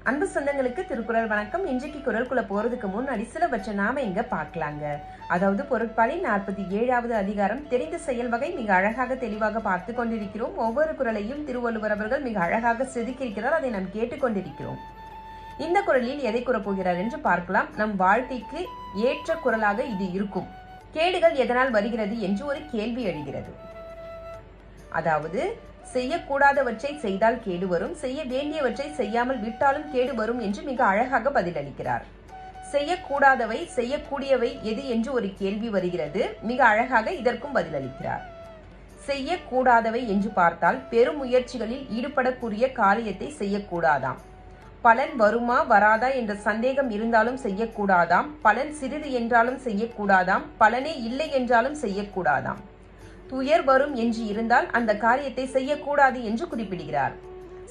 அன்பு சொந்தங்களுக்கு திருக்குறள் வணக்கம். இன்றைக்கு குறளுக்குள்ள போறதுக்கு முன்னாடி சிலவற்றை நாம இங்க பார்க்கலாங்க. அதாவது பொருட்பாலி 47வது அதிகாரம் தெரிந்த செயல் வகை மிக அழகாக தெளிவாக பார்த்து கொண்டிருக்கிறோம். ஒவ்வொரு குறளையும் திருவள்ளுவர் அவர்கள் மிக அழகாக செதுக்கியிருக்கிறார். அதை நாம் கேட்டுக்கொண்டிருக்கிறோம். இந்த குறளில் எதை கூறப்போகிறார் என்று பார்க்கலாம். நம் வாழ்க்கைக்கு ஏற்ற குறளாக இது இருக்கும். கேடுகள் எதனால் வருகிறது என்று ஒரு கேள்வி எழுகிறது. அதாவது செய்யக்கூடாதவற்றை செய்தால் கேடு வரும், செய்ய வேண்டியவற்றை செய்யாமல் விட்டாலும் கேடு வரும் என்று மிக அழகாக பதிலளிக்கிறார். செய்யக்கூடாதவை செய்யக்கூடியவை எது என்று ஒரு கேள்வி வருகிறது. மிக அழகாக இதற்கும் பதிலளிக்கிறார். செய்யக்கூடாதவை என்று பார்த்தால் பெரும் முயற்சிகளில் ஈடுபடக்கூடிய காரியத்தை செய்யக்கூடாதாம். பலன் வருமா வராதா என்ற சந்தேகம் இருந்தாலும் செய்யக்கூடாதாம். பலன் சிறிது என்றாலும் செய்யக்கூடாதாம். பலனே இல்லை என்றாலும் செய்யக்கூடாதாம். துயர் வரும் என்று இருந்தால் அந்த காரியத்தை செய்யக்கூடாது என்று குறிப்பிடுகிறார்.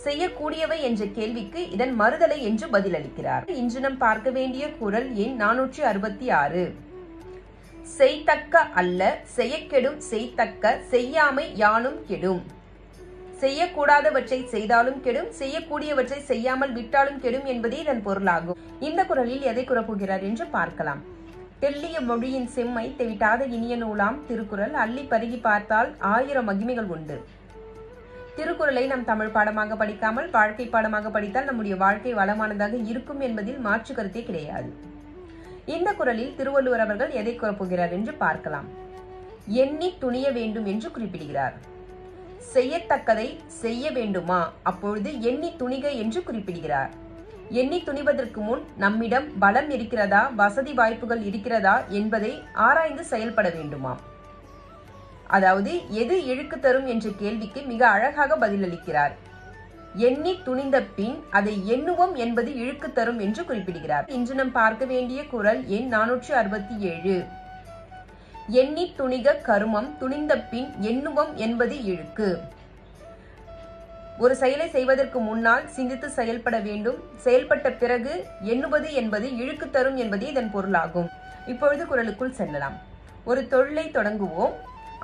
செய்யக்கூடியவை என்ற கேள்விக்கு இதன் மறுதலை என்று பதிலளிக்கிறார். இன்று நாம் பார்க்க வேண்டிய குறள் எண் 466. செய்தக்க அல்ல செய்யக்கெடும் செய்தக்க செய்யாமை யானும் கெடும். செய்யக்கூடாதவற்றை செய்தாலும் கெடும், செய்யக்கூடியவற்றை செய்யாமல் விட்டாலும் கெடும் என்பதே இதன் பொருளாகும். இந்த குறளில் எதை கூறப்போகிறார் என்று பார்க்கலாம். தெள்ளிய மொழியின் செம்மை தெவிட்டாத இனிய நூலாம் திருக்குறள். அள்ளி பருகி பார்த்தால் 1000 மகிமைகள் உண்டு. திருக்குறளை நாம் தமிழ் பாடமாக படிக்காமல் வாழ்க்கை பாடமாக படித்தால் நம்முடைய வாழ்க்கை வளமானதாக இருக்கும் என்பதில் மாற்று கருத்தே கிடையாது. இந்த குறளில் திருவள்ளுவர் அவர்கள் எதை கூறப்போகிறார் என்று பார்க்கலாம். எண்ணி துணிய வேண்டும் என்று குறிப்பிடுகிறார். செய்யத்தக்கதை செய்ய வேண்டுமா, அப்பொழுது எண்ணி துணிக என்று குறிப்பிடுகிறார். எண்ணி துணிவதற்கு முன் நம்மிடம் பலம் இருக்கிறதா, வசதி வாய்ப்புகள் இருக்கிறதா என்பதை ஆராய்ந்து செயல்பட வேண்டுமா. அதாவது எது இழுக்கு தரும் என்ற கேள்விக்கு மிக அழகாக பதிலளிக்கிறார். எண்ணி துணிந்த பின் அதை எண்ணுவோம் என்பது இழுக்கு தரும் என்று குறிப்பிடுகிறார். இன்று நாம் பார்க்க வேண்டிய குறள் எண் 467. எண்ணி துணிக கருமம் துணிந்த பின் எண்ணுவோம் என்பது இழுக்கு. ஒரு செயலை செய்வதற்கு முன்னால் சிந்தித்து செயல்பட வேண்டும். செயல்பட்ட பிறகு எண்ணுவது என்பது இழுக்கு தரும் என்பதே இதன் பொருளாகும். இப்பொழுது குறளுக்குள் செல்லலாம். ஒரு தொழிலை தொடங்குவோம்.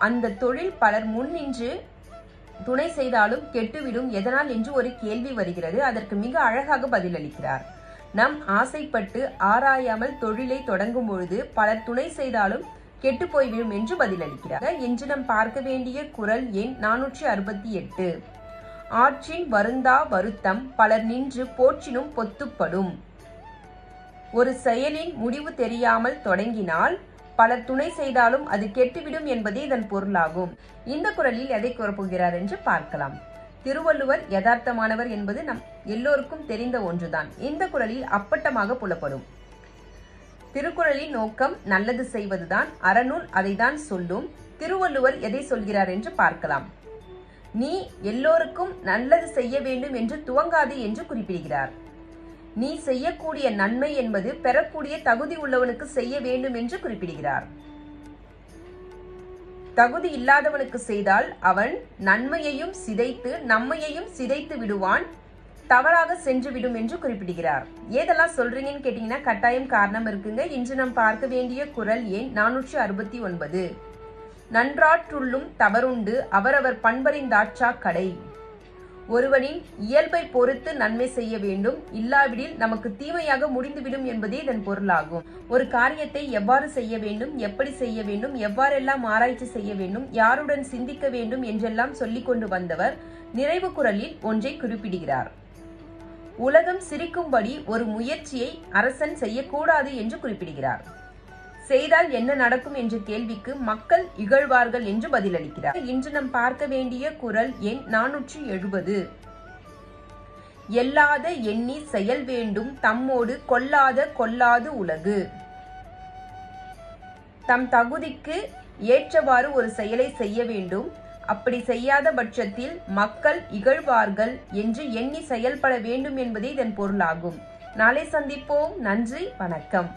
அந்த தொழில் பலர் முன்னின்று துணை செய்தாலும் கெட்டுவிடும், எதனால் என்று ஒரு கேள்வி வருகிறது. அதற்கு மிக அழகாக பதிலளிக்கிறார். நாம் ஆசைப்பட்டு ஆராயாமல் தொழிலை தொடங்கும் பொழுது பலர் துணை செய்தாலும் கெட்டு போய்விடும் என்று பதிலளிக்கிறார். இன்று நாம் பார்க்க வேண்டிய குறள் எண் 468. ஆற்றின் வருந்தா வருத்தம் பலர் நின்று போற்றினும் பொத்துப்படும். ஒரு செயலின் முடிவு தெரியாமல் தொடங்கினால் பலர் துணை செய்தாலும் அது கெட்டுவிடும் என்பதே இதன் பொருளாகும். இந்த குறளில் எதை கூறப்போகிறார் என்று பார்க்கலாம். திருவள்ளுவர் யதார்த்தமானவர் என்பது நம் எல்லோருக்கும் தெரிந்த ஒன்றுதான். இந்த குறளில் அப்பட்டமாக புலப்படும். திருக்குறளின் நோக்கம் நல்லது செய்வதுதான். அறநூல் அதைதான் சொல்லும். திருவள்ளுவர் எதை சொல்கிறார் என்று பார்க்கலாம். நீ எல்லோருக்கும் நல்லது செய்ய வேண்டும் என்று துவங்காது என்று குறிப்பிடுகிறார். நீ செய்யக்கூடிய நன்மை என்பது பெறக்கூடிய தகுதி உள்ளவனுக்கு செய்ய வேண்டும் என்று குறிப்பிடுகிறார். தகுதி இல்லாதவனுக்கு செய்தால் அவன் நன்மையையும் சிதைத்து நம்மையையும் சிதைத்து விடுவான், தவறாக சென்று விடும் என்று குறிப்பிடுகிறார். ஏதெல்லாம் சொல்றீங்கன்னு கேட்டீங்கன்னா கட்டாயம் காரணம் இருக்குங்க. இன்று நாம் பார்க்க வேண்டிய குறள் எண் 469. நன்றாற்றுள்ளும் தவறுண்டு அவரவர் பண்பறிந்தாற்றா கடை. ஒருவனின் இயல்பை பொறுத்து நன்மை செய்ய வேண்டும், இல்லாவிடில் நமக்கு தீமையாக முடிந்துவிடும் என்பதே இதன் பொருளாகும். ஒரு காரியத்தை எவ்வாறு செய்ய வேண்டும், எப்படி செய்ய வேண்டும், எவ்வாறெல்லாம் ஆராய்ச்சி செய்ய வேண்டும், யாருடன் சிந்திக்க வேண்டும் என்றெல்லாம் சொல்லிக் கொண்டு வந்தவர் நிறைவு குறளில் ஒன்றை குறிப்பிடுகிறார். உலகம் சிரிக்கும்படி ஒரு முயற்சியை அரசன் செய்யக்கூடாது என்று குறிப்பிடுகிறார். செய்தால் என்ன நடக்கும் என்ற கேள்விக்கு மக்கள் இகழ்வார்கள் என்று பதிலளிக்கிறார். இன்று நாம் பார்க்க வேண்டிய குறள் எண் 470. எல்லாத எண்ணி செயல் வேண்டும் தம்மோடு கொல்லாது உலகு. தம் தகுதிக்கு ஏற்றவாறு ஒரு செயலை செய்ய வேண்டும். அப்படி செய்யாத பட்சத்தில் மக்கள் இகழ்வார்கள் என்று எண்ணி செயல்பட வேண்டும் என்பதே இதன் பொருளாகும். நாளை சந்திப்போம். நன்றி, வணக்கம்.